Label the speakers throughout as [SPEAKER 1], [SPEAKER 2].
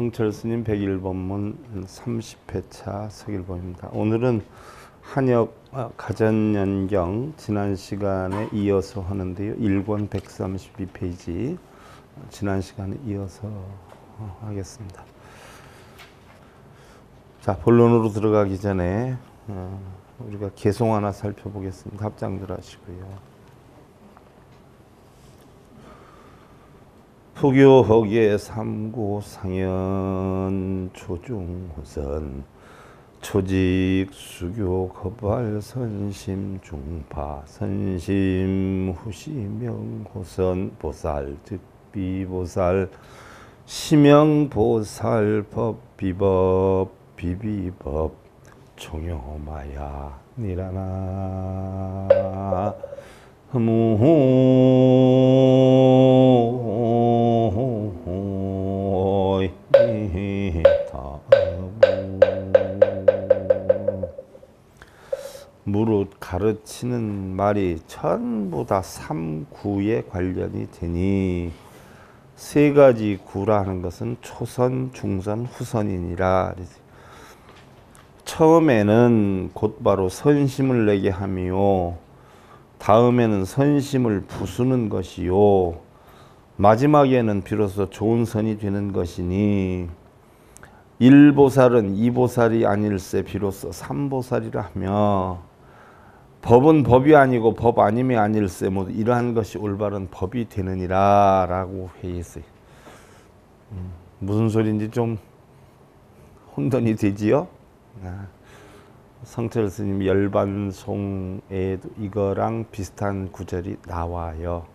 [SPEAKER 1] 성철스님 101번문 30회차 서길본입니다. 오늘은 한역 가전연경 지난 시간에 이어서 하는데요. 1권 132페이지 지난 시간에 이어서 하겠습니다. 자, 본론으로 들어가기 전에 우리가 개송 하나 살펴보겠습니다. 합장들 하시고요. 포교허계 삼고상현 초중호선 초직 수교 거발 선심 중파 선심 후시명호선 보살 득비보살 시명보살 법비법 비비법 총효마야 니라나 무릇 가르치는 말이 전부 다 삼구에 관련이 되니 세 가지 구라는 것은 초선, 중선, 후선이니라. 처음에는 곧바로 선심을 내게 하며 다음에는 선심을 부수는 것이요 마지막에는 비로소 좋은 선이 되는 것이니 일보살은 이보살이 아닐세 비로소 삼보살이라 하며 법은 법이 아니고 법 아님이 아닐세 모두 이러한 것이 올바른 법이 되느니라 라고 회의했어요. 무슨 소리인지 좀 혼돈이 되지요? 성철 스님 열반송에도 이거랑 비슷한 구절이 나와요.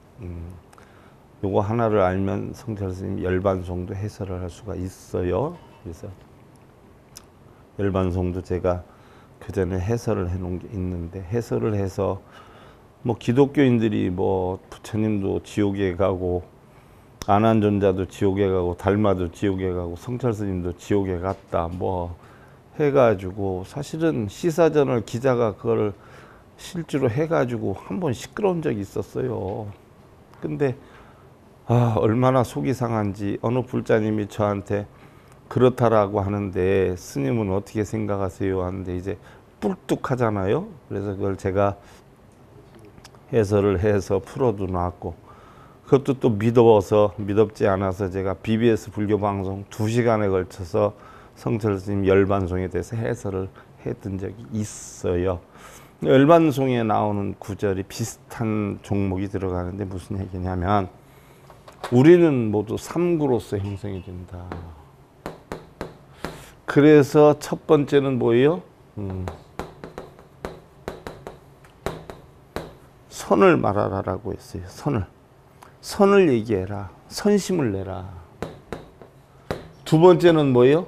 [SPEAKER 1] 요거 하나를 알면 성철 스님 열반송도 해설을 할 수가 있어요. 그래서 열반송도 제가 그 전에 해설을 해놓은 게 있는데 해설을 해서 뭐 기독교인들이 뭐 부처님도 지옥에 가고 안한존자도 지옥에 가고 달마도 지옥에 가고 성철 스님도 지옥에 갔다 뭐 해가지고 사실은 시사전을 기자가 그걸 실제로 해가지고 한번 시끄러운 적이 있었어요. 근데 얼마나 속이 상한지 어느 불자님이 저한테 그렇다라고 하는데 스님은 어떻게 생각하세요? 하는데 이제 뿔뚝하잖아요. 그래서 그걸 제가 해설을 해서 풀어도 놨고 그것도 또 믿업지 않아서 제가 BBS 불교방송 2시간에 걸쳐서 성철 스님 열반송에 대해서 해설을 했던 적이 있어요. 열반송에 나오는 구절이 비슷한 종목이 들어가는데 무슨 얘기냐면 우리는 모두 삼구로서 형성이 된다. 그래서 첫 번째는 뭐예요? 선을 말하라라고 했어요. 선을 얘기해라. 선심을 내라. 두 번째는 뭐예요?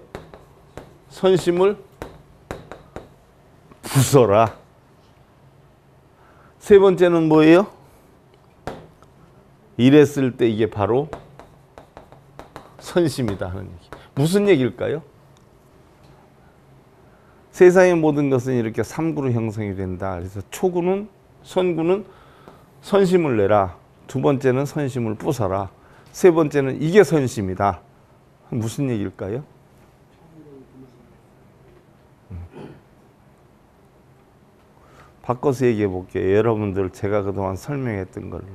[SPEAKER 1] 선심을 부숴라. 세 번째는 뭐예요? 이랬을 때 이게 바로 선심이다 하는 얘기. 무슨 얘기일까요? 세상의 모든 것은 이렇게 삼구로 형성이 된다. 그래서 초구는 선구는 선심을 내라. 두 번째는 선심을 부숴라. 세 번째는 이게 선심이다. 무슨 얘기일까요? 바꿔서 얘기해 볼게요. 여러분들 제가 그동안 설명했던 걸로.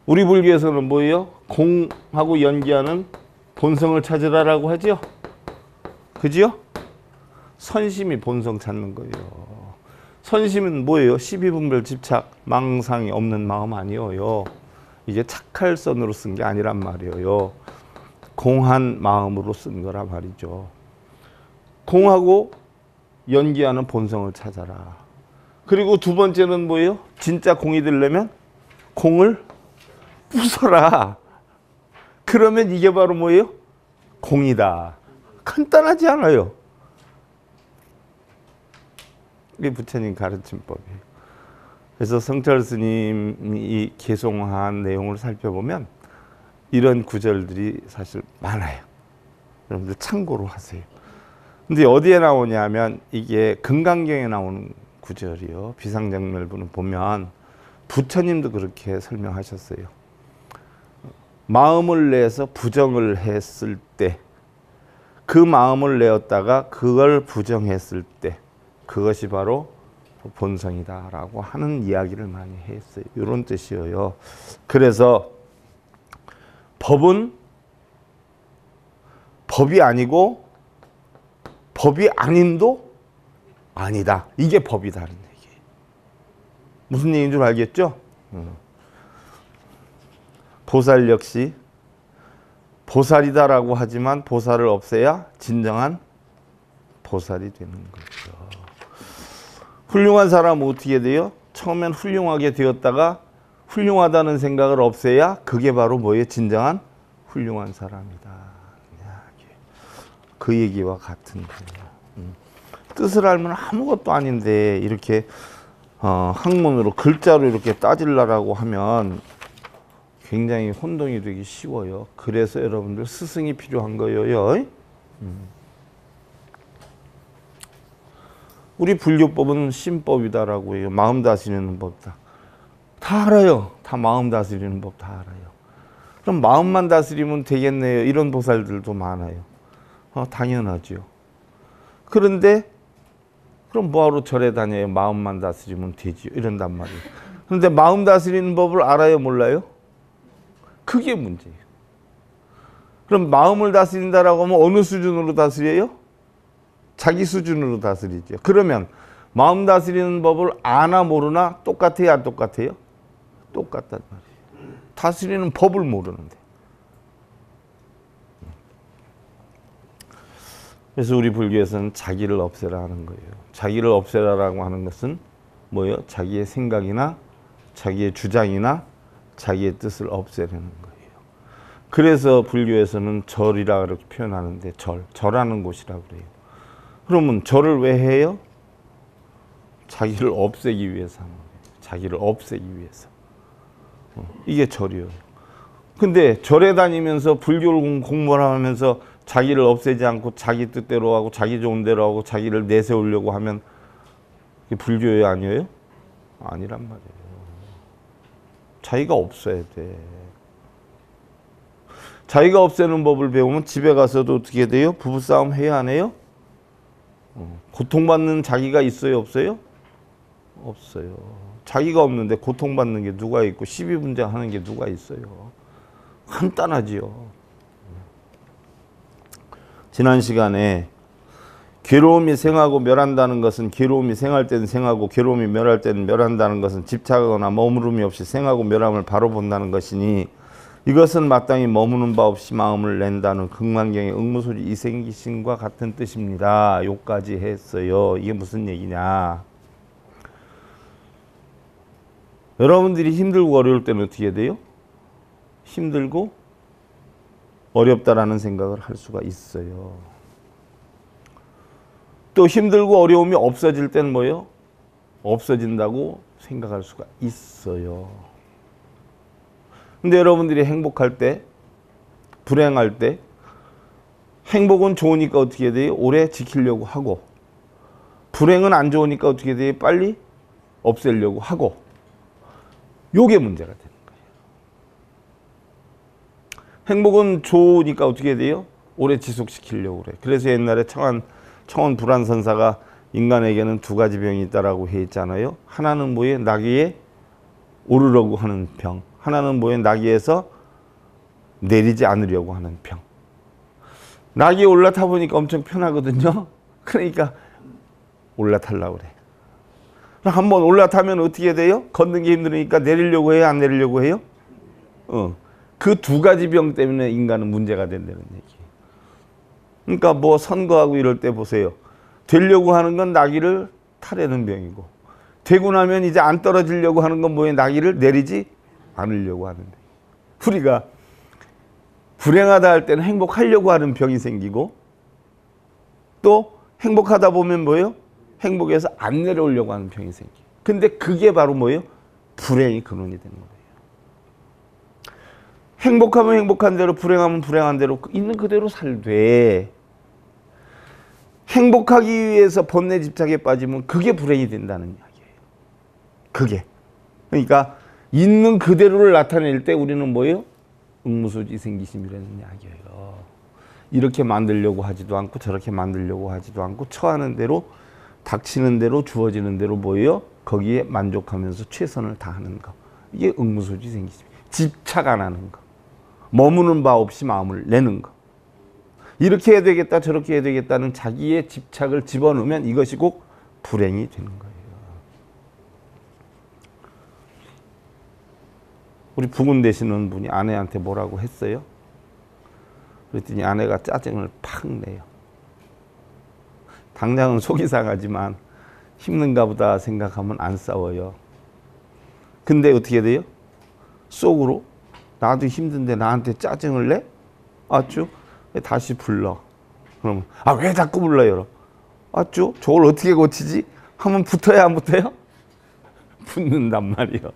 [SPEAKER 1] 우리 불교에서는 뭐예요? 공하고 연기하는 본성을 찾으라라고 하죠? 그지요? 선심이 본성 찾는 거예요. 선심은 뭐예요? 12분별 집착, 망상이 없는 마음 아니에요. 이게 착할 선으로 쓴 게 아니란 말이에요. 공한 마음으로 쓴 거라 말이죠. 공하고 연기하는 본성을 찾아라. 그리고 두 번째는 뭐예요? 진짜 공이 되려면 공을 부숴라. 그러면 이게 바로 뭐예요? 공이다. 간단하지 않아요. 이게 부처님 가르침법이에요. 그래서 성철 스님이 개송한 내용을 살펴보면 이런 구절들이 사실 많아요. 여러분들 참고로 하세요. 근데 어디에 나오냐면 이게 금강경에 나오는 구절이요. 비상정멸부는 보면 부처님도 그렇게 설명하셨어요. 마음을 내서 부정을 했을 때 그 마음을 내었다가 그걸 부정했을 때 그것이 바로 본성이다라고 하는 이야기를 많이 했어요. 이런 뜻이에요. 그래서 법은 법이 아니고 법이 아님도 아니다. 이게 법이다는 얘기예요. 무슨 얘기인 줄 알겠죠? 보살 역시 보살이다라고 하지만 보살을 없애야 진정한 보살이 되는 거죠. 훌륭한 사람은 어떻게 돼요? 처음엔 훌륭하게 되었다가 훌륭하다는 생각을 없애야 그게 바로 뭐예요? 진정한 훌륭한 사람이다. 그 얘기와 같은 거예요. 뜻을 알면 아무것도 아닌데 이렇게 학문으로 글자로 이렇게 따질라라고 하면 굉장히 혼동이 되기 쉬워요. 그래서 여러분들 스승이 필요한 거예요. 우리 불교법은 심법이다라고 해요. 마음 다스리는 법이다. 다 알아요. 다 마음 다스리는 법 다 알아요. 그럼 마음만 다스리면 되겠네요. 이런 보살들도 많아요. 당연하죠. 그런데 그럼 뭐하러 절에 다녀요? 마음만 다스리면 되지요. 이런단 말이에요. 그런데 마음 다스리는 법을 알아요? 몰라요? 그게 문제예요. 그럼 마음을 다스린다라고 하면 어느 수준으로 다스려요? 자기 수준으로 다스리죠. 그러면 마음 다스리는 법을 아나 모르나 똑같아요? 안 똑같아요? 똑같단 말이에요. 다스리는 법을 모르는데. 그래서 우리 불교에서는 자기를 없애라 하는 거예요. 자기를 없애라라고 하는 것은 뭐예요? 자기의 생각이나 자기의 주장이나 자기의 뜻을 없애려는 거예요. 그래서 불교에서는 절이라 그렇게 표현하는데 절하는 곳이라고 그래요. 그러면 절을 왜 해요? 자기를 없애기 위해서 하는 거예요. 자기를 없애기 위해서. 이게 절이에요. 근데 절에 다니면서 불교를 공부를 하면서 자기를 없애지 않고 자기 뜻대로 하고 자기 좋은 대로 하고 자기를 내세우려고 하면 그게 불교예요? 아니에요? 아니란 말이에요. 자기가 없어야 돼. 자기가 없애는 법을 배우면 집에 가서도 어떻게 돼요? 부부싸움 해야 안 해요? 고통받는 자기가 있어요? 없어요? 없어요. 자기가 없는데 고통받는 게 누가 있고 시비 분쟁하는 게 누가 있어요? 간단하지요. 지난 시간에 괴로움이 생하고 멸한다는 것은 괴로움이 생할 때는 생하고 괴로움이 멸할 때는 멸한다는 것은 집착하거나 머무름이 없이 생하고 멸함을 바로 본다는 것이니 이것은 마땅히 머무는 바 없이 마음을 낸다는 극만경의 응무소지 이생기심과 같은 뜻입니다. 요까지 했어요. 이게 무슨 얘기냐. 여러분들이 힘들고 어려울 때는 어떻게 돼요? 힘들고 어렵다라는 생각을 할 수가 있어요. 또 힘들고 어려움이 없어질 때는 뭐예요? 없어진다고 생각할 수가 있어요. 근데 여러분들이 행복할 때, 불행할 때 행복은 좋으니까 어떻게 돼요? 오래 지키려고 하고 불행은 안 좋으니까 어떻게 돼요? 빨리 없애려고 하고 요게 문제가 되는 거예요. 행복은 좋으니까 어떻게 돼요? 오래 지속시키려고 그래. 그래서 옛날에 청원 불안선사가 인간에게는 두 가지 병이 있다라고 했잖아요. 하나는 뭐예요? 나귀에 오르려고 하는 병. 하나는 뭐예요? 나귀에서 내리지 않으려고 하는 병. 나귀에 올라타 보니까 엄청 편하거든요. 그러니까 올라타려고 그래. 한번 올라타면 어떻게 돼요? 걷는 게 힘드니까 내리려고 해요? 안 내리려고 해요? 그 두 가지 병 때문에 인간은 문제가 된다는 얘기예요. 그러니까 뭐 선거하고 이럴 때 보세요. 되려고 하는 건 나귀를 타려는 병이고 되고 나면 이제 안 떨어지려고 하는 건 뭐예요? 나귀를 내리지 않으려고 하는 병이에요. 우리가 불행하다 할 때는 행복하려고 하는 병이 생기고 또 행복하다 보면 뭐예요? 행복해서 안 내려오려고 하는 병이 생겨요. 근데 그게 바로 뭐예요? 불행이 근원이 되는 거예요. 행복하면 행복한 대로 불행하면 불행한 대로 있는 그대로 살되 행복하기 위해서 번뇌 집착에 빠지면 그게 불행이 된다는 이야기예요. 그게. 그러니까 있는 그대로를 나타낼 때 우리는 뭐예요? 응무소지 생기심이라는 이야기예요. 이렇게 만들려고 하지도 않고 저렇게 만들려고 하지도 않고 처하는 대로 닥치는 대로 주어지는 대로 뭐예요? 거기에 만족하면서 최선을 다하는 거. 이게 응무소지 생기지. 집착 안 하는 거. 머무는 바 없이 마음을 내는 거. 이렇게 해야 되겠다 저렇게 해야 되겠다는 자기의 집착을 집어넣으면 이것이 꼭 불행이 되는 거예요. 우리 부군 되시는 분이 아내한테 뭐라고 했어요? 그랬더니 아내가 짜증을 팍 내요. 당장은 속이 상하지만 힘든가 보다 생각하면 안 싸워요. 근데 어떻게 돼요? 속으로 나도 힘든데 나한테 짜증을 내? 아쭈? 다시 불러. 그러면 왜 자꾸 불러요? 아쭈? 저걸 어떻게 고치지? 하면 붙어야 안 붙어요? 붙는단 말이에요.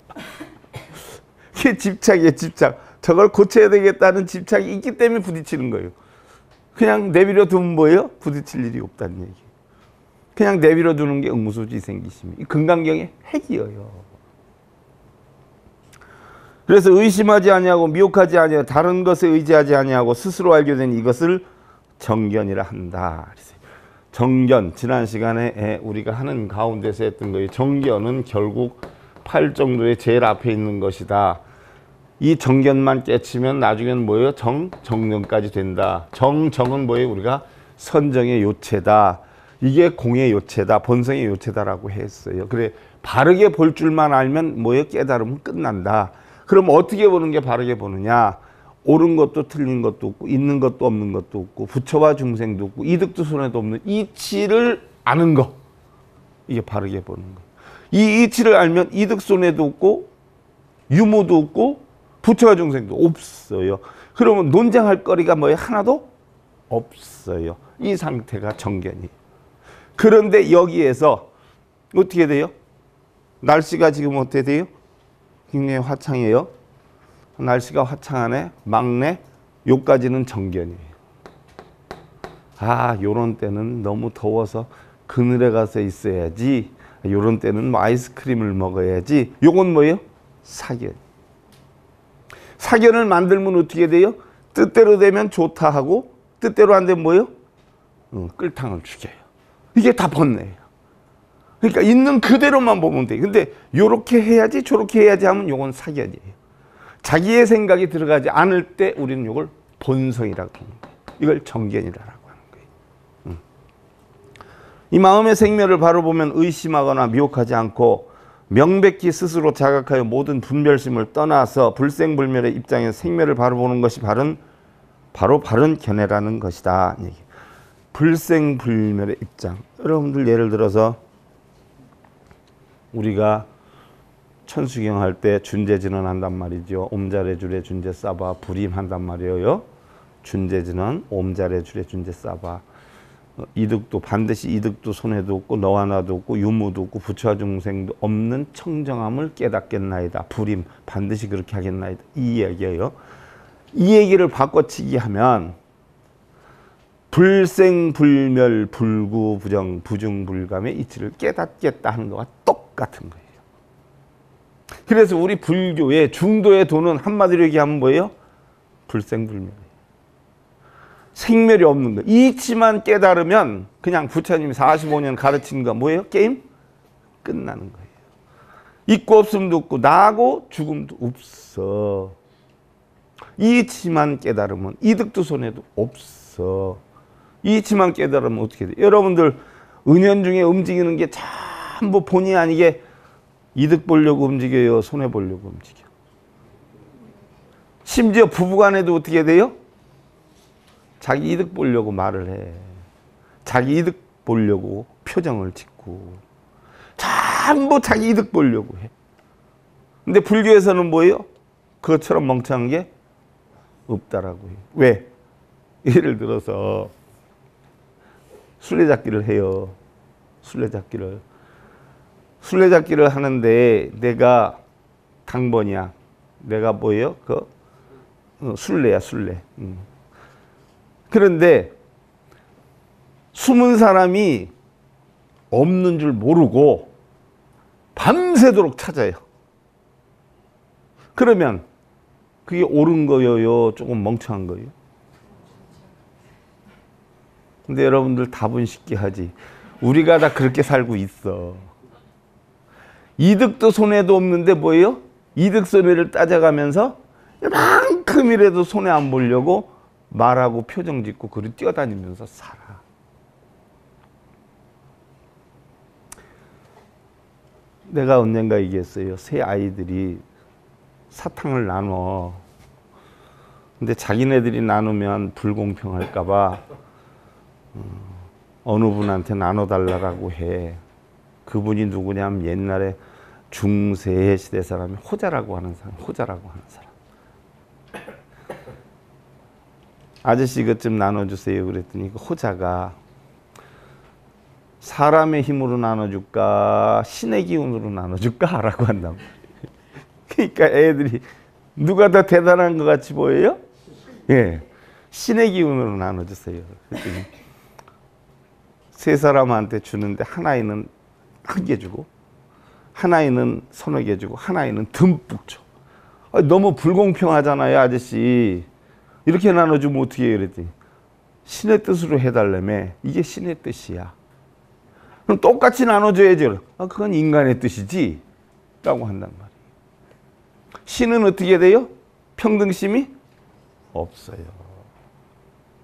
[SPEAKER 1] 그게 집착이에요, 집착. 저걸 고쳐야 되겠다는 집착이 있기 때문에 부딪히는 거예요. 그냥 내버려 두면 뭐예요? 부딪힐 일이 없다는 얘기. 그냥 내버려 두는 게 응무소지 생기심이. 이 금강경의 핵이에요. 그래서 의심하지 아니하고 미혹하지 아니하고 다른 것에 의지하지 아니하고 스스로 알게 된 이것을 정견이라 한다. 정견, 지난 시간에 우리가 하는 가운데서 했던 거예요. 정견은 결국 8 정도의 제일 앞에 있는 것이다. 이 정견만 깨치면 나중에는 뭐예요? 정론까지 된다. 정은 뭐예요? 우리가 선정의 요체다. 이게 공의 요체다. 본성의 요체다라고 했어요. 그래 바르게 볼 줄만 알면 뭐예요? 깨달으면 끝난다. 그럼 어떻게 보는 게 바르게 보느냐? 옳은 것도 틀린 것도 없고 있는 것도 없는 것도 없고 부처와 중생도 없고 이득도 손해도 없는 이치를 아는 거. 이게 바르게 보는 거. 이 이치를 알면 이득 손해도 없고 유무도 없고 부처와 중생도 없어요. 그러면 논쟁할 거리가 뭐예요? 하나도 없어요. 이 상태가 정견이에요. 그런데 여기에서 어떻게 돼요? 날씨가 지금 어떻게 돼요? 굉장히 화창해요. 날씨가 화창하네. 막내. 요까지는 정견이에요. 요런 때는 너무 더워서 그늘에 가서 있어야지. 요런 때는 뭐 아이스크림을 먹어야지. 요건 뭐예요? 사견. 사견을 만들면 어떻게 돼요? 뜻대로 되면 좋다 하고 뜻대로 안 되면 뭐예요? 끌탕을 죽여요. 이게 다 번뇌예요. 그러니까 있는 그대로만 보면 돼요. 근데 요렇게 해야지 저렇게 해야지 하면 요건 사견이에요. 자기의 생각이 들어가지 않을 때 우리는 요걸 본성이라고 하는 거예요. 이걸 정견이라고 하는 거예요. 이 마음의 생멸을 바로 보면 의심하거나 미혹하지 않고 명백히 스스로 자각하여 모든 분별심을 떠나서 불생불멸의 입장에서 생멸을 바로 보는 것이 바로 바른 견해라는 것이다. 불생불멸의 입장. 여러분들 예를 들어서 우리가 천수경 할 때 준재진언 한단 말이죠. 옴자래줄에 준재 싸바 불임 한단 말이에요. 준재진언 옴자래줄에 준재 싸바. 이득도 반드시 이득도 손해도 없고 너와 나도 없고 유무도 없고 부처와 중생도 없는 청정함을 깨닫겠나이다. 불임 반드시 그렇게 하겠나이다. 이 얘기예요. 이 얘기를 바꿔치기 하면 불생불멸 불구부정 부중불감의 이치를 깨닫겠다 하는 거와 똑같은 거예요. 그래서 우리 불교의 중도의 도는 한마디로 얘기하면 뭐예요? 불생불멸이에요. 생멸이 없는 거. 이치만 깨달으면 그냥 부처님이 45년 가르친 거 뭐예요? 게임? 끝나는 거예요. 있고 없음도 없고 나고 죽음도 없어. 이치만 깨달으면 이득도 손해도 없어. 이치만 깨달으면 어떻게 돼요? 여러분들 은연중에 움직이는 게 전부 본의 아니게 이득 보려고 움직여요? 손해 보려고 움직여? 심지어 부부간에도 어떻게 돼요? 자기 이득 보려고 말을 해. 자기 이득 보려고 표정을 짓고 전부 자기 이득 보려고 해. 근데 불교에서는 뭐예요? 그것처럼 멍청한 게 없다라고 해요. 왜? 예를 들어서 술래잡기를 해요. 술래잡기를 하는데 내가 강번이야. 내가 뭐예요? 술래야, 술래. 그런데 숨은 사람이 없는 줄 모르고 밤새도록 찾아요. 그러면 그게 옳은 거예요? 조금 멍청한 거예요? 근데 여러분들 답은 쉽게 하지. 우리가 다 그렇게 살고 있어. 이득도 손해도 없는데 뭐예요? 이득 손해를 따져가면서 이만큼이라도 손해 안 보려고 말하고 표정 짓고 그리 뛰어다니면서 살아. 내가 언젠가 얘기했어요. 새 아이들이 사탕을 나눠. 근데 자기네들이 나누면 불공평할까 봐 어느 분한테 나눠달라고 해. 그분이 누구냐면 옛날에 중세 시대 사람이 호자라고 하는 사람. 아저씨 이것 좀 나눠주세요 그랬더니 그 호자가 사람의 힘으로 나눠줄까 신의 기운으로 나눠줄까 라고 한단 말이에요. 그러니까 애들이 누가 더 대단한 것 같이 보여요? 예, 신의 기운으로 나눠주세요. 그랬더니 세 사람한테 주는데 한 아이는 한 개 주고 한 아이는 서너 개 주고 한 아이는 듬뿍 줘. 너무 불공평하잖아요 아저씨. 이렇게 나눠주면 어떻게 해요? 그랬더니 신의 뜻으로 해달라며. 이게 신의 뜻이야. 그럼 똑같이 나눠줘야죠. 그건 인간의 뜻이지 라고 한단 말이에요. 신은 어떻게 돼요? 평등심이 없어요.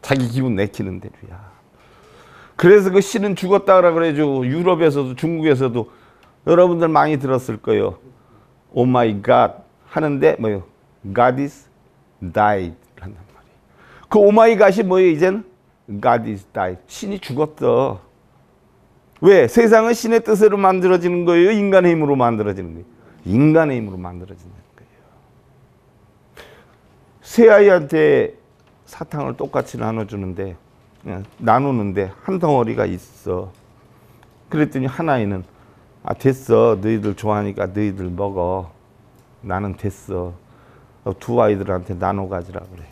[SPEAKER 1] 자기 기분 내키는 대로야. 그래서 그 신은 죽었다고 그래죠. 유럽에서도 중국에서도 여러분들 많이 들었을 거예요. 오 마이 갓 하는데 뭐요? God is died 한단 말이에요. 그 오 마이 갓이 뭐예요? 이제는 God is died. 신이 죽었어. 왜? 세상은 신의 뜻으로 만들어지는 거예요? 인간의 힘으로 만들어지는 거예요? 인간의 힘으로 만들어지는 거예요. 새아이한테 사탕을 똑같이 나눠주는데 나누는데 한 덩어리가 있어. 그랬더니 한 아이는 됐어. 너희들 좋아하니까 너희들 먹어. 나는 됐어. 두 아이들한테 나눠 가지라 그래.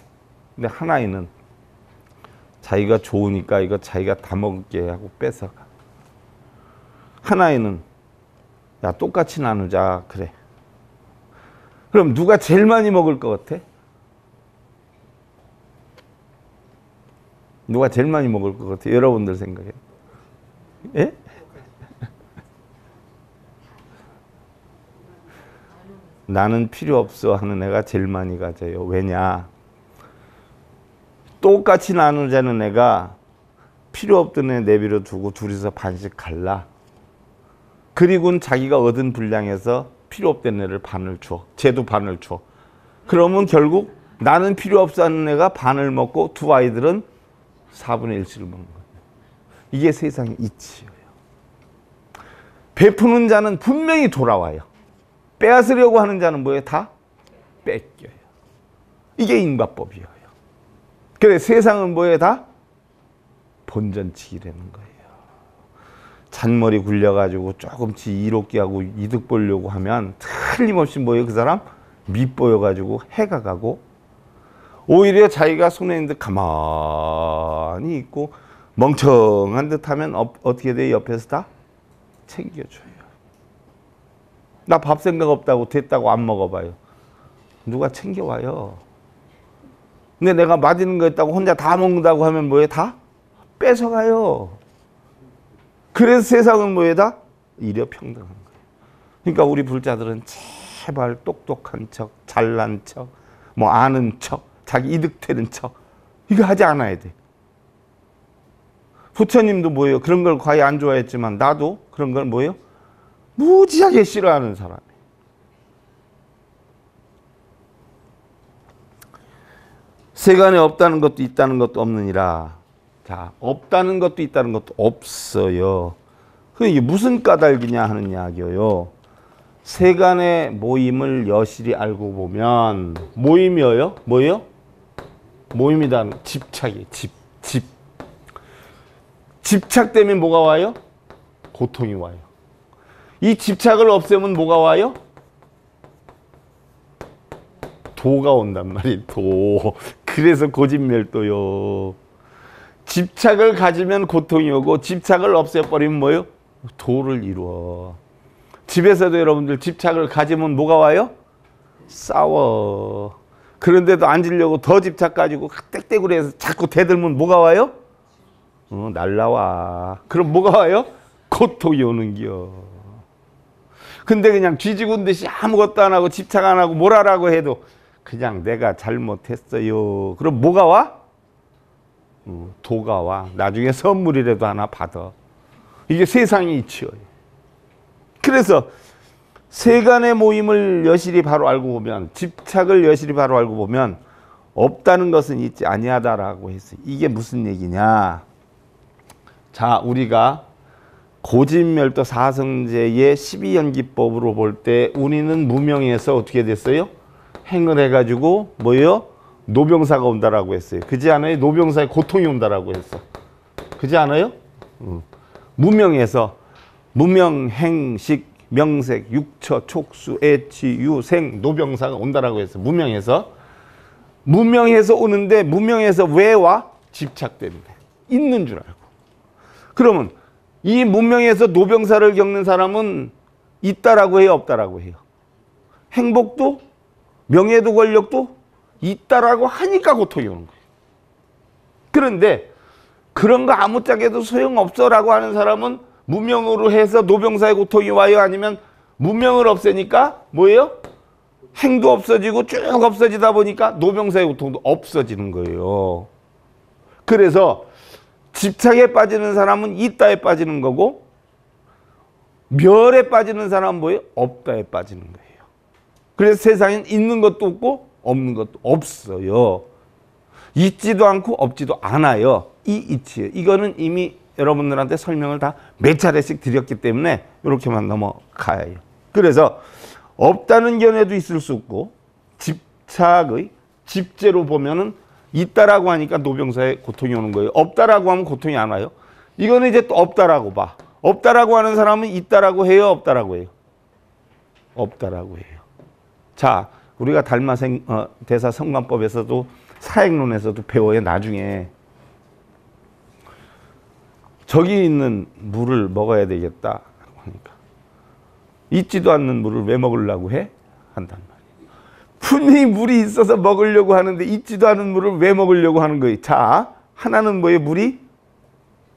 [SPEAKER 1] 근데 한 아이는 자기가 좋으니까 이거 자기가 다 먹을게 하고 뺏어가. 한 아이는 야 똑같이 나누자 그래. 그럼 누가 제일 많이 먹을 것 같아? 누가 제일 많이 먹을 것 같아요? 여러분들 생각에. 예? 나는 필요 없어 하는 애가 제일 많이 가져요. 왜냐? 똑같이 나누자는 애가 필요 없던 애 내버려 두고 둘이서 반씩 갈라. 그리고는 자기가 얻은 분량에서 필요 없던 애를 반을 줘. 쟤도 반을 줘. 그러면 결국 나는 필요 없어 하는 애가 반을 먹고 두 아이들은 4분의 1씩을 먹는 거예요. 이게 세상의 이치예요. 베푸는 자는 분명히 돌아와요. 빼앗으려고 하는 자는 뭐예요? 다 뺏겨요. 이게 인과법이에요. 그래 세상은 뭐예요? 다 본전치기라는 거예요. 잔머리 굴려가지고 조금씩 이롭게 하고 이득 보려고 하면 틀림없이 뭐예요? 그 사람 밑보여가지고 해가 가고 오히려 자기가 손에 있는 듯 가만히 있고 멍청한 듯 하면 어떻게 돼요? 옆에서 다 챙겨줘요. 나 밥 생각 없다고 됐다고 안 먹어봐요. 누가 챙겨와요. 근데 내가 맛있는 거 있다고 혼자 다 먹는다고 하면 뭐예요? 다 뺏어가요. 그래서 세상은 뭐예요? 다 이려 평등한 거예요. 그러니까 우리 불자들은 제발 똑똑한 척, 잘난 척, 뭐 아는 척, 자기 이득 되는 척 이거 하지 않아야 돼. 부처님도 뭐예요? 그런 걸 과히 안 좋아했지만 나도 그런 걸 뭐예요? 무지하게 싫어하는 사람이에요. 세간에 없다는 것도 있다는 것도 없느니라. 자, 없다는 것도 있다는 것도 없어요. 이게 무슨 까닭이냐 하는 이야기예요. 세간의 모임을 여실히 알고 보면 모임이에요? 뭐예요? 모임이란 집착이에요. 집. 집착 때문에 뭐가 와요? 고통이 와요. 이 집착을 없애면 뭐가 와요? 도가 온단 말이에요. 도. 그래서 고집멸도요. 집착을 가지면 고통이 오고 집착을 없애버리면 뭐예요? 도를 이루어. 집에서도 여러분들 집착을 가지면 뭐가 와요? 싸워. 그런데도 앉으려고 더 집착 가지고 땡땡으로 해서 자꾸 대들면 뭐가 와요? 날라와. 그럼 뭐가 와요? 고통이 오는겨. 근데 그냥 뒤지군 듯이 아무것도 안 하고 집착 안 하고 뭘 하라고 해도 그냥 내가 잘못했어요. 그럼 뭐가 와? 도가 와. 나중에 선물이라도 하나 받아. 이게 세상의 이치예요. 그래서 세간의 모임을 여실히 바로 알고 보면, 집착을 여실히 바로 알고 보면 없다는 것은 있지 아니하다라고 했어요. 이게 무슨 얘기냐? 자, 우리가 고진멸도 사성제의 12연기법으로 볼 때 우리는 무명에서 어떻게 됐어요? 행을 해가지고 뭐예요? 노병사가 온다라고 했어요. 그지 않아요? 노병사의 고통이 온다라고 했어. 그지 않아요? 무명에서 무명, 행식, 명색, 육처, 촉수, 애치, 유생, 노병사가 온다라고 했어. 무명에서. 무명에서 오는데 무명에서 왜 와? 집착 때문에. 있는 줄 알고. 그러면 이 무명에서 노병사를 겪는 사람은 있다라고 해요? 없다라고 해요? 행복도 명예도 권력도 있다라고 하니까 고통이 오는 거예요. 그런데 그런 거 아무짝에도 소용없어라고 하는 사람은 무명으로 해서 노병사의 고통이 와요? 아니면 무명을 없애니까 뭐예요? 행도 없어지고 쭉 없어지다 보니까 노병사의 고통도 없어지는 거예요. 그래서 집착에 빠지는 사람은 있다에 빠지는 거고, 멸에 빠지는 사람은 뭐예요? 없다에 빠지는 거예요. 그래서 세상엔 있는 것도 없고 없는 것도 없어요. 있지도 않고 없지도 않아요. 이 이치예요. 이거는 이미 여러분들한테 설명을 다 몇 차례씩 드렸기 때문에 이렇게만 넘어가야 해요. 그래서 없다는 견해도 있을 수 없고, 집착의 집제로 보면은 있다라고 하니까 노병사의 고통이 오는 거예요. 없다라고 하면 고통이 안 와요. 이거는 이제 또 없다라고 봐. 없다라고 하는 사람은 있다라고 해요? 없다라고 해요? 없다라고 해요. 자, 우리가 대사성관법에서도 사행론에서도 배워요. 나중에 저기 있는 물을 먹어야 되겠다 하니까 있지도 않는 물을 왜 먹으려고 해? 한단 말이에요. 분명히 물이 있어서 먹으려고 하는데 있지도 않은 물을 왜 먹으려고 하는 거예요? 자, 하나는 뭐예요? 물이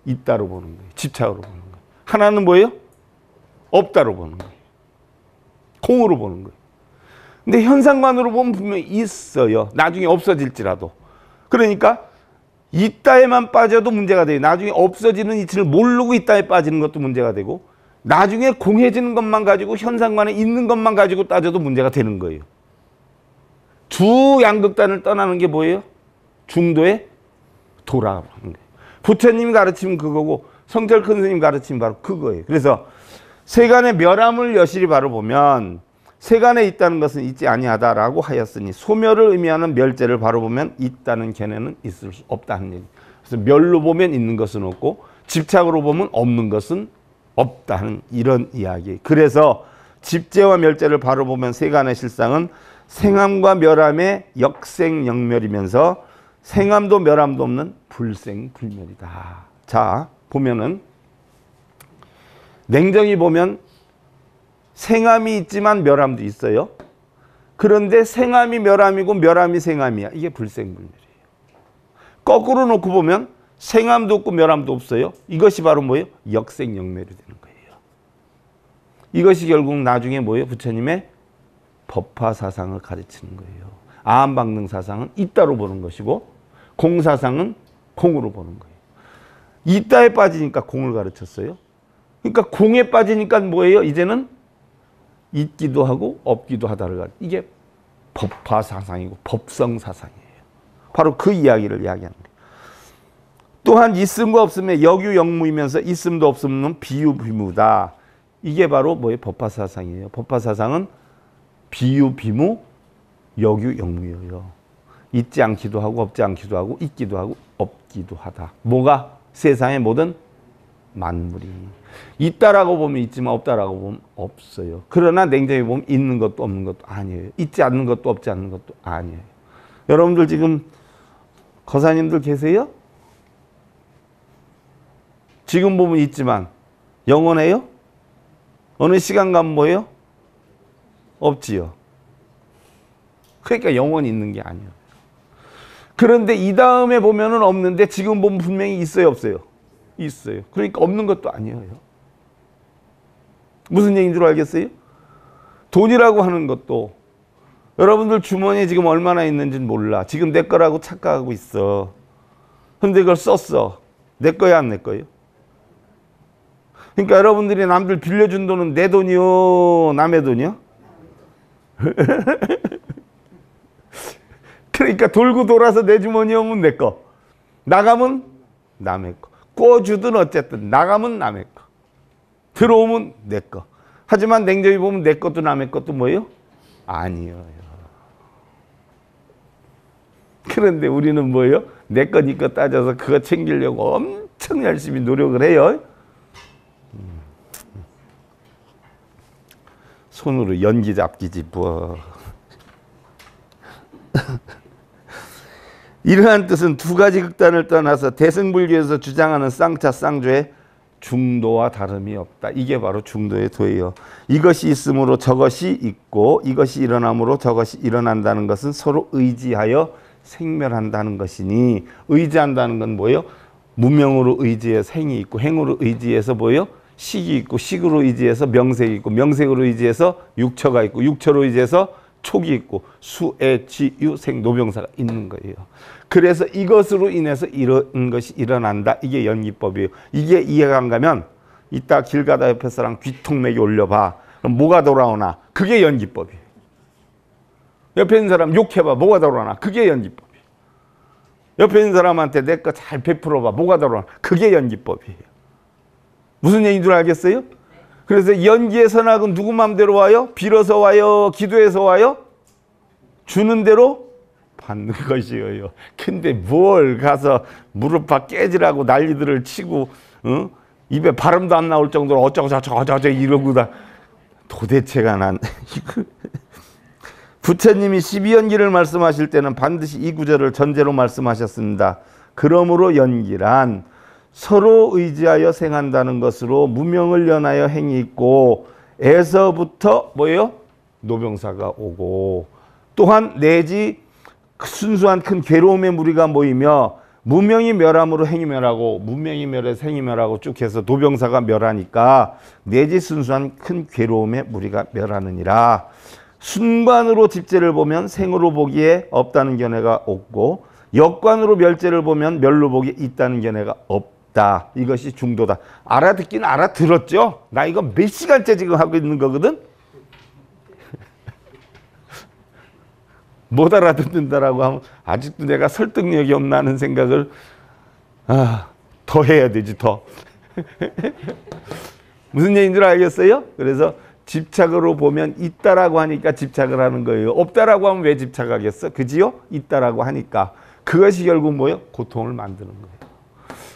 [SPEAKER 1] 있다로 보는 거예요. 집착으로 보는 거예요. 하나는 뭐예요? 없다로 보는 거예요. 공으로 보는 거예요. 근데 현상관으로 보면 분명히 있어요. 나중에 없어질지라도. 그러니까 있다에만 빠져도 문제가 돼요. 나중에 없어지는 이치를 모르고 있다에 빠지는 것도 문제가 되고, 나중에 공해지는 것만 가지고 현상관에 있는 것만 가지고 따져도 문제가 되는 거예요. 주 양극단을 떠나는 게 뭐예요? 중도에 돌아가는 거예요. 부처님이 가르치면 그거고 성철 큰 스님 가르치면 바로 그거예요. 그래서 세간의 멸함을 여실히 바로 보면 세간에 있다는 것은 있지 아니하다라고 하였으니, 소멸을 의미하는 멸제를 바로 보면 있다는 견해는 있을 수 없다는 얘기. 그래서 멸로 보면 있는 것은 없고 집착으로 보면 없는 것은 없다는 이런 이야기. 그래서 집제와 멸제를 바로 보면 세간의 실상은 생함과 멸함의 역생역멸이면서 생함도 멸함도 없는 불생불멸이다. 자, 보면은 냉정히 보면 생함이 있지만 멸함도 있어요. 그런데 생함이 멸함이고 멸함이 생함이야. 이게 불생불멸이에요. 거꾸로 놓고 보면 생함도 없고 멸함도 없어요. 이것이 바로 뭐예요? 역생역멸이 되는 거예요. 이것이 결국 나중에 뭐예요? 부처님의 법화사상을 가르치는 거예요. 아함방능사상은 있다로 보는 것이고 공사상은 공으로 보는 거예요. 있다에 빠지니까 공을 가르쳤어요. 그러니까 공에 빠지니까 뭐예요? 이제는 있기도 하고 없기도 하다를 가르쳐. 이게 법화사상이고 법성사상이에요. 바로 그 이야기를 이야기하는 거예요. 또한 있음과 없음의 역유역무이면서 있음도 없음은 비유비무다. 이게 바로 뭐예요? 법화사상이에요. 법화사상은 비유비무, 역유역무예요. 있지 않기도 하고 없지 않기도 하고 있기도 하고 없기도 하다. 뭐가? 세상의 모든 만물이. 있다라고 보면 있지만 없다라고 보면 없어요. 그러나 냉정히 보면 있는 것도 없는 것도 아니에요. 있지 않는 것도 없지 않는 것도 아니에요. 여러분들 지금 거사님들 계세요? 지금 보면 있지만 영원해요? 어느 시간 가면 뭐예요? 없지요. 그러니까 영원히 있는 게 아니에요. 그런데 이 다음에 보면은 없는데 지금 보면 분명히 있어요, 없어요? 있어요. 그러니까 없는 것도 아니에요. 무슨 얘기인 줄 알겠어요? 돈이라고 하는 것도 여러분들 주머니에 지금 얼마나 있는지는 몰라. 지금 내 거라고 착각하고 있어. 근데 그걸 썼어. 내 거야, 안 내 거예요? 그러니까 여러분들이 남들 빌려준 돈은 내 돈이요, 남의 돈이요? 그러니까 돌고 돌아서 내 주머니 오면 내 거, 나가면 남의 거. 꿔주든 어쨌든 나가면 남의 거, 들어오면 내 거. 하지만 냉정히 보면 내 것도 남의 것도 뭐예요? 아니에요. 그런데 우리는 뭐예요? 내 거, 니 거 따져서 그거 챙기려고 엄청 열심히 노력을 해요. 손으로 연기 잡기지 뭐. 이러한 뜻은 두 가지 극단을 떠나서 대승불교에서 주장하는 쌍차 쌍조의 중도와 다름이 없다. 이게 바로 중도의 도예요. 이것이 있으므로 저것이 있고 이것이 일어남으로 저것이 일어난다는 것은 서로 의지하여 생멸한다는 것이니, 의지한다는 건 뭐예요? 무명으로 의지해서 행이 있고, 행으로 의지해서 뭐예요? 식이 있고, 식으로 의지해서 명색이 있고, 명색으로 의지해서 육처가 있고, 육처로 의지해서 촉이 있고, 수, 애, 지, 유, 생, 노병사가 있는 거예요. 그래서 이것으로 인해서 이런 것이 일어난다. 이게 연기법이에요. 이게 이해가 안 가면 이따 길 가다 옆에 사람 귀통맥이 올려봐. 그럼 뭐가 돌아오나? 그게 연기법이에요. 옆에 있는 사람 욕해봐. 뭐가 돌아오나? 그게 연기법이에요. 옆에 있는 사람한테 내 거 잘 베풀어봐. 뭐가 돌아오나? 그게 연기법이에요. 무슨 얘기인 줄 알겠어요? 그래서 연기의 선악은 누구 맘대로 와요? 빌어서 와요? 기도해서 와요? 주는 대로 받는 것이에요. 근데 뭘 가서 무릎팍 깨지라고 난리들을 치고, 입에 발음도 안 나올 정도로 어쩌고 저쩌고 이러고 다 도대체가 난 부처님이 12연기를 말씀하실 때는 반드시 이 구절을 전제로 말씀하셨습니다. 그러므로 연기란 서로 의지하여 생한다는 것으로 무명을 연하여 행이 있고, 에서부터 뭐예요? 노병사가 오고, 또한 내지 순수한 큰 괴로움의 무리가 모이며 무명이 멸함으로 행이 멸하고, 무명이 멸해서 행이 멸하고 쭉 해서 노병사가 멸하니까 내지 순수한 큰 괴로움의 무리가 멸하느니라. 순관으로 집제를 보면 생으로 보기에 없다는 견해가 없고, 역관으로 멸제를 보면 멸로 보기에 있다는 견해가 없다. 이것이 중도다. 알아듣긴 알아들었죠? 나 이거 몇 시간째 지금 하고 있는 거거든? 못 알아듣는다라고 하면 아직도 내가 설득력이 없나 하는 생각을 더 해야 되지, 더. 무슨 얘기인 줄 알겠어요? 그래서 집착으로 보면 있다라고 하니까 집착을 하는 거예요. 없다라고 하면 왜 집착하겠어? 그지요? 있다라고 하니까. 그것이 결국 뭐예요? 고통을 만드는 거예요.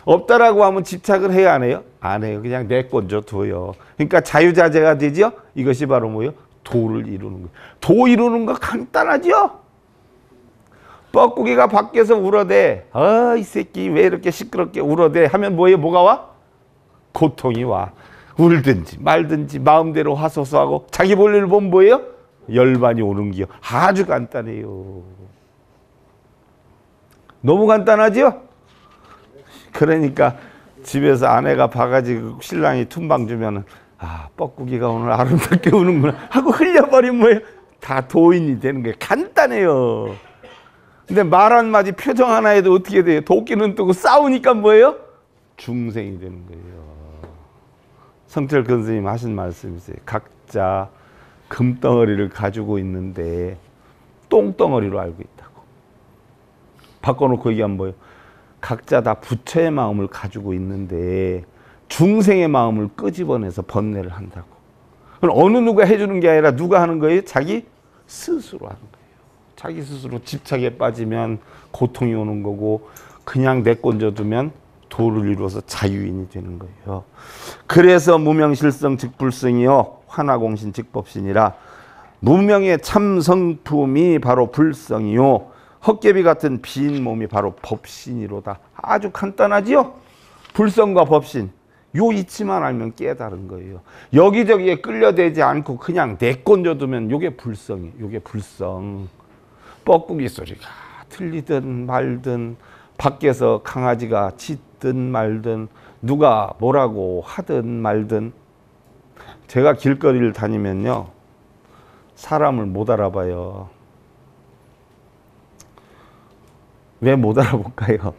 [SPEAKER 1] 없다라고 하면 집착을 해야 안 해요? 안 해요. 그냥 내 건져 둬요. 그러니까 자유자재가 되죠? 이것이 바로 뭐예요? 도를 이루는 거예요. 도 이루는 거 간단하죠? 뻐꾸기가 밖에서 울어대. 이 새끼 왜 이렇게 시끄럽게 울어대 하면 뭐예요? 뭐가 와? 고통이 와. 울든지 말든지 마음대로 하소서하고 자기 볼일을 보면 뭐예요? 열반이 오는 기요. 아주 간단해요. 너무 간단하죠? 그러니까 집에서 아내가 바가지 신랑이 툰방 주면은 뻐꾸기가 오늘 아름답게 우는구나 하고 흘려버리면 뭐예요? 다 도인이 되는 거예요. 간단해요. 근데 말 한마디 표정 하나에도 어떻게 돼요? 도끼는 뜨고 싸우니까 뭐예요? 중생이 되는 거예요. 성철 근스님 하신 말씀이세요. 각자 금덩어리를 가지고 있는데 똥덩어리로 알고 있다고. 바꿔놓고 얘기하면 뭐예요? 각자 다 부처의 마음을 가지고 있는데 중생의 마음을 끄집어내서 번뇌를 한다고. 그럼 어느 누가 해주는 게 아니라 누가 하는 거예요? 자기 스스로 하는 거예요. 자기 스스로 집착에 빠지면 고통이 오는 거고, 그냥 내건져두면 도를 이루어서 자유인이 되는 거예요. 그래서 무명실성 즉불성이요 환화공신 즉법신이라. 무명의 참성품이 바로 불성이요 헛개비 같은 빈 몸이 바로 법신이로다. 아주 간단하지요? 불성과 법신. 요 이치만 알면 깨달은 거예요. 여기저기에 끌려대지 않고 그냥 내건져두면 요게 불성이에요. 요게 불성. 뻐꾸기 소리가 들리든 말든, 밖에서 강아지가 짖든 말든, 누가 뭐라고 하든 말든 제가 길거리를 다니면요 사람을 못 알아봐요. 왜 못 알아볼까요?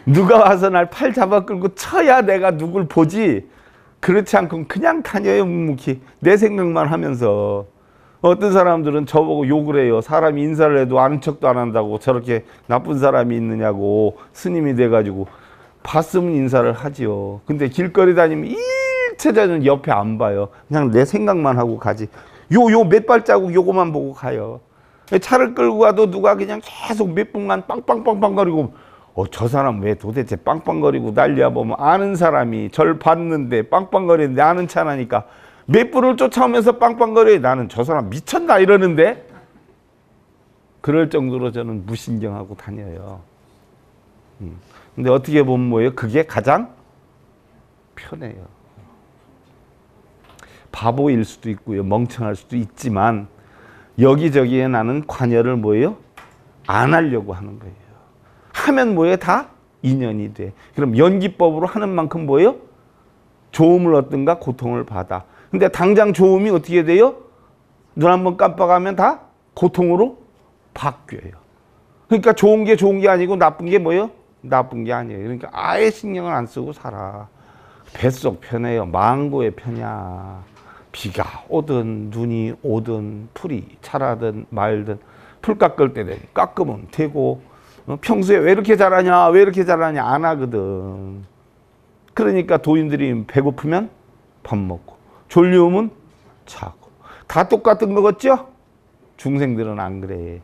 [SPEAKER 1] 누가 와서 날 팔 잡아 끌고 쳐야 내가 누굴 보지, 그렇지 않고 그냥 다녀요. 묵묵히 내 생각만 하면서. 어떤 사람들은 저보고 욕을 해요. 사람이 인사를 해도 아는 척도 안 한다고 저렇게 나쁜 사람이 있느냐고. 스님이 돼가지고 봤으면 인사를 하지요. 근데 길거리 다니면 일체자는 옆에 안 봐요. 그냥 내 생각만 하고 가지. 요 몇 발자국 요거만 보고 가요. 차를 끌고 가도 누가 그냥 계속 몇 분간 빵빵빵빵거리고, 저 사람 왜 도대체 빵빵거리고 난리야. 보면 아는 사람이 절 봤는데 빵빵거리는데 아는 차라니까 몇 분을 쫓아오면서 빵빵거려. 나는 저 사람 미쳤나 이러는데. 그럴 정도로 저는 무신경하고 다녀요. 근데 어떻게 보면 뭐예요? 그게 가장 편해요. 바보일 수도 있고요. 멍청할 수도 있지만 여기저기에 나는 관여를 뭐예요? 안 하려고 하는 거예요. 하면 뭐예요? 다 인연이 돼. 그럼 연기법으로 하는 만큼 뭐예요? 좋음을 얻든가 고통을 받아. 근데 당장 좋음이 어떻게 돼요? 눈 한번 깜빡하면 다 고통으로 바뀌어요. 그러니까 좋은 게 아니고 나쁜 게 뭐예요? 나쁜 게 아니에요. 그러니까 아예 신경을 안 쓰고 살아. 뱃속 편해요. 망고의 편이야. 비가 오든 눈이 오든 풀이 자라든 말든 풀 깎을 때는 깎으면 되고, 평소에 왜 이렇게 잘하냐 왜 이렇게 잘하냐 안 하거든. 그러니까 도인들이 배고프면 밥 먹고 졸려오면 자고 다 똑같은 거 같죠? 중생들은 안 그래.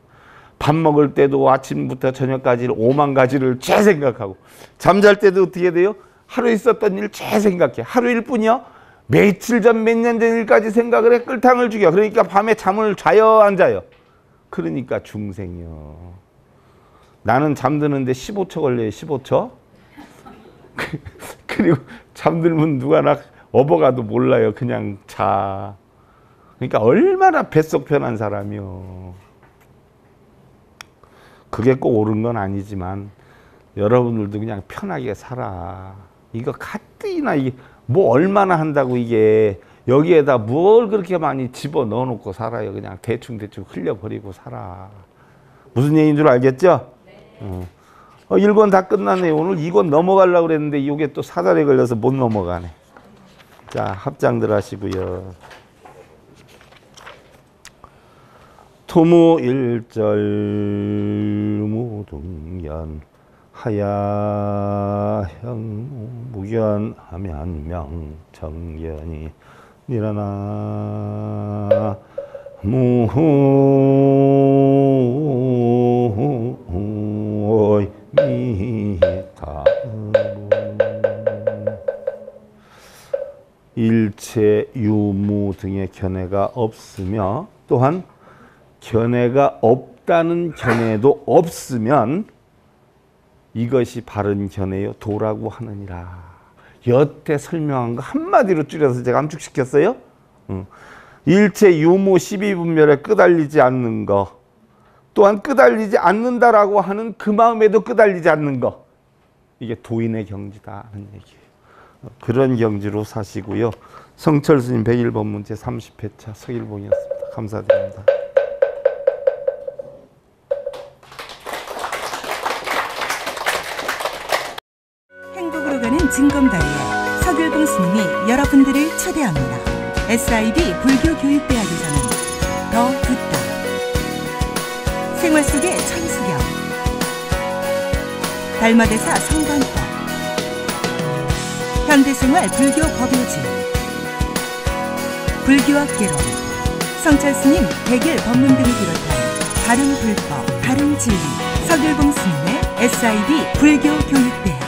[SPEAKER 1] 밥 먹을 때도 아침부터 저녁까지 5만 가지를 재생각하고, 잠잘 때도 어떻게 돼요? 하루 있었던 일 재생각해. 하루 일뿐이요? 며칠 전 몇 년 전 일까지 생각을 해. 끌탕을 죽여. 그러니까 밤에 잠을 자요 안 자요? 그러니까 중생이요. 나는 잠드는데 15초 걸려요. 15초. 그리고 잠들면 누가 나 업어가도 몰라요. 그냥 자. 그러니까 얼마나 뱃속 편한 사람이요. 그게 꼭 옳은 건 아니지만 여러분들도 그냥 편하게 살아. 이거 가뜩이나 이게 뭐 얼마나 한다고 이게 여기에다 뭘 그렇게 많이 집어넣어 놓고 살아요. 그냥 대충대충 흘려버리고 살아. 무슨 얘기인 줄 알겠죠? 네. 1권 다 끝났네. 오늘 2권 넘어가려고 그랬는데 이게 또 사달에 걸려서 못 넘어가네. 자, 합장들 하시고요. 토무일절 무등연 하야형 무견하면 명정견이 니라나 무미타 일체 유무 등의 견해가 없으며 또한 견해가 없다는 견해도 없으면 이것이 바른 견해요 도라고 하느니라. 여태 설명한 거 한마디로 줄여서 제가 함축시켰어요. 일체 유무 12분별에 끄달리지 않는 거, 또한 끄달리지 않는다라고 하는 그 마음에도 끄달리지 않는 거, 이게 도인의 경지다 하는 얘기예요. 그런 경지로 사시고요. 성철 스님 101번 문제 30회차 서일봉이었습니다. 감사드립니다.
[SPEAKER 2] 행복으로 가는 징검다리에 서길봉 스님이 여러분들을 초대합니다. SID 불교교육대학에서는 더 듣다, 생활 속의 천수경, 달마대사 성관법, 현대생활 불교 법요지, 불교학개론, 성철스님 100일 법문 등을 비롯한 다른 불법, 다른 진리, 서길봉 스님의 SID 불교교육대학.